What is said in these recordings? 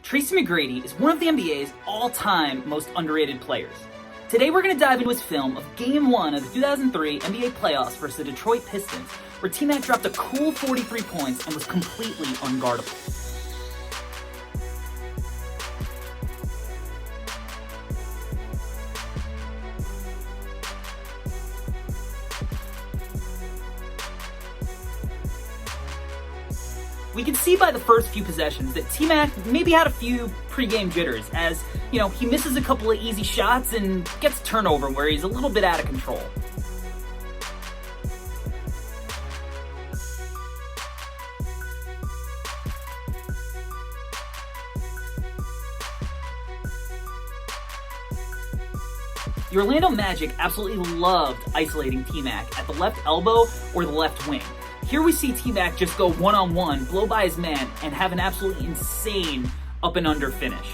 Tracy McGrady is one of the NBA's all-time most underrated players. Today we're going to dive into his film of Game 1 of the 2003 NBA playoffs versus the Detroit Pistons, where T-Mac dropped a cool 43 points and was completely unguardable. We can see by the first few possessions that T-Mac maybe had a few pre-game jitters as, he misses a couple of easy shots and gets a turnover where he's a little bit out of control. The Orlando Magic absolutely loved isolating T-Mac at the left elbow or the left wing. Here we see T-Mac just go one-on-one, blow by his man, and have an absolutely insane up and under finish.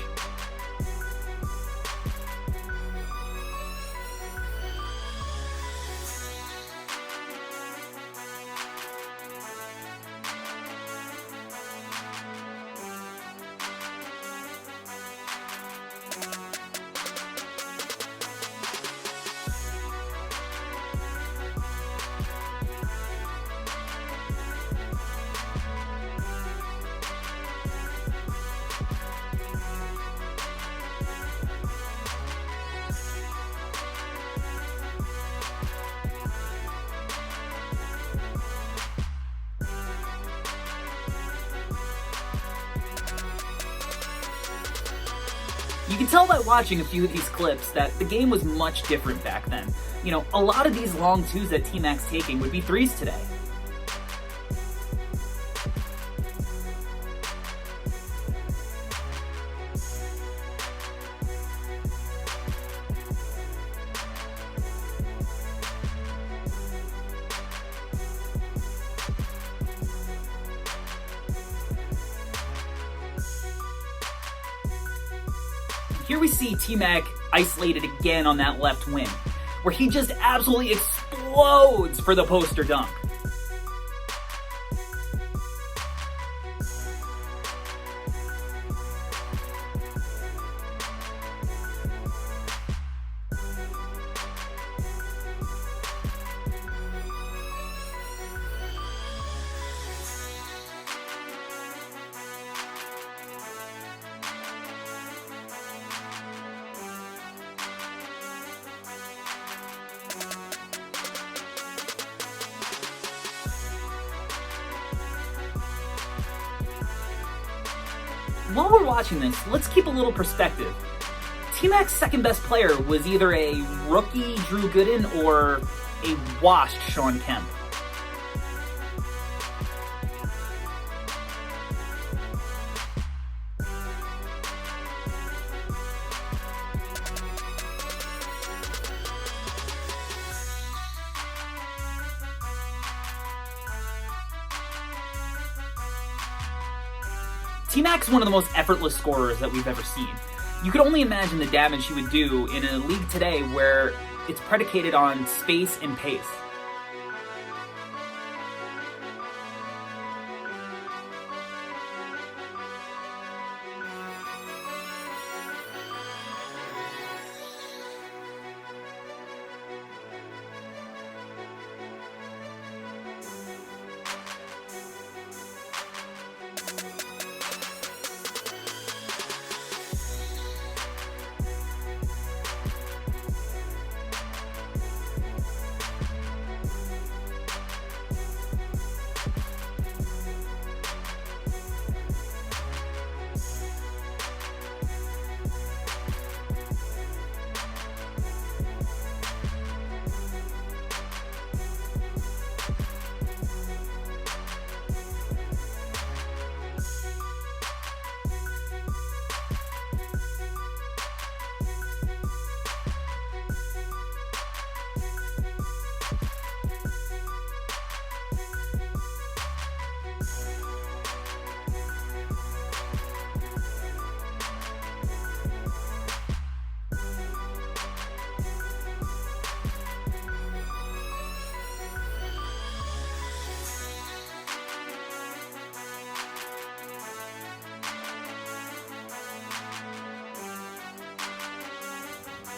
You can tell by watching a few of these clips that the game was much different back then. A lot of these long twos that T-Mac's taking would be threes today. Here we see T-Mac isolated again on that left wing, where he just absolutely explodes for the poster dunk. While we're watching this, let's keep a little perspective. T-Mac's second best player was either a rookie Drew Gooden or a washed Shawn Kemp. T-Mac's one of the most effortless scorers that we've ever seen. You could only imagine the damage he would do in a league today where it's predicated on space and pace.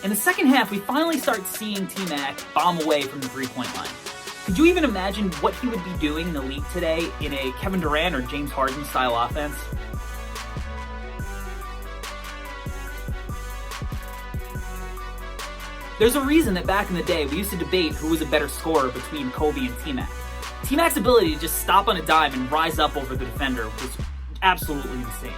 In the second half, we finally start seeing T-Mac bomb away from the three-point line. Could you even imagine what he would be doing in the league today in a Kevin Durant or James Harden style offense? There's a reason that back in the day we used to debate who was a better scorer between Kobe and T-Mac. T-Mac's ability to just stop on a dime and rise up over the defender was absolutely insane.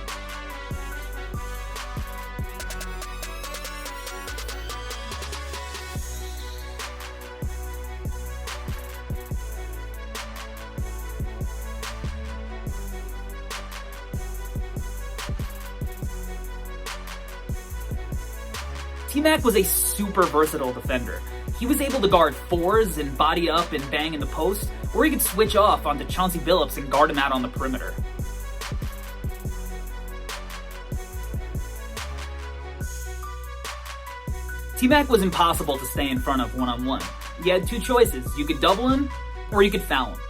T-Mac was a super versatile defender. He was able to guard fours and body up and bang in the post, or he could switch off onto Chauncey Billups and guard him out on the perimeter. T-Mac was impossible to stay in front of one-on-one. You had two choices. You could double him, or you could foul him.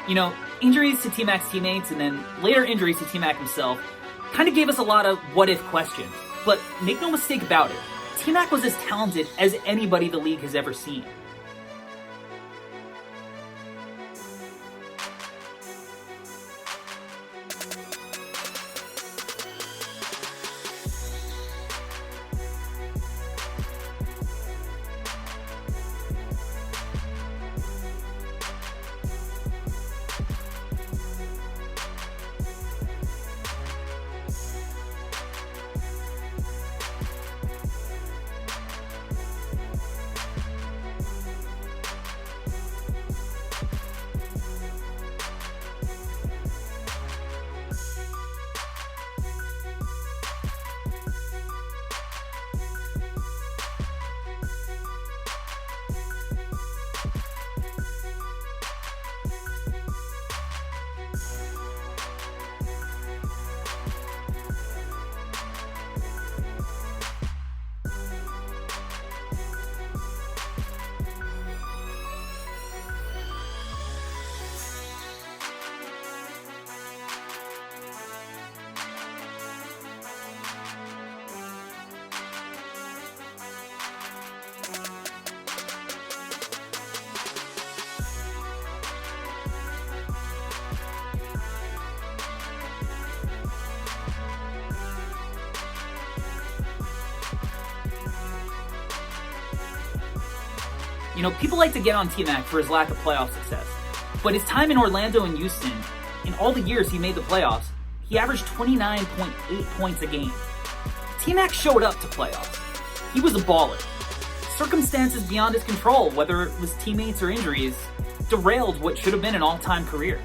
You know, injuries to T-Mac's teammates and then later injuries to T-Mac himself kind of gave us a lot of what-if questions. But make no mistake about it, T-Mac was as talented as anybody the league has ever seen. You know, people like to get on T-Mac for his lack of playoff success, but his time in Orlando and Houston, in all the years he made the playoffs, he averaged 29.8 points a game. T-Mac showed up to playoffs. He was a baller. Circumstances beyond his control, whether it was teammates or injuries, derailed what should have been an all-time career.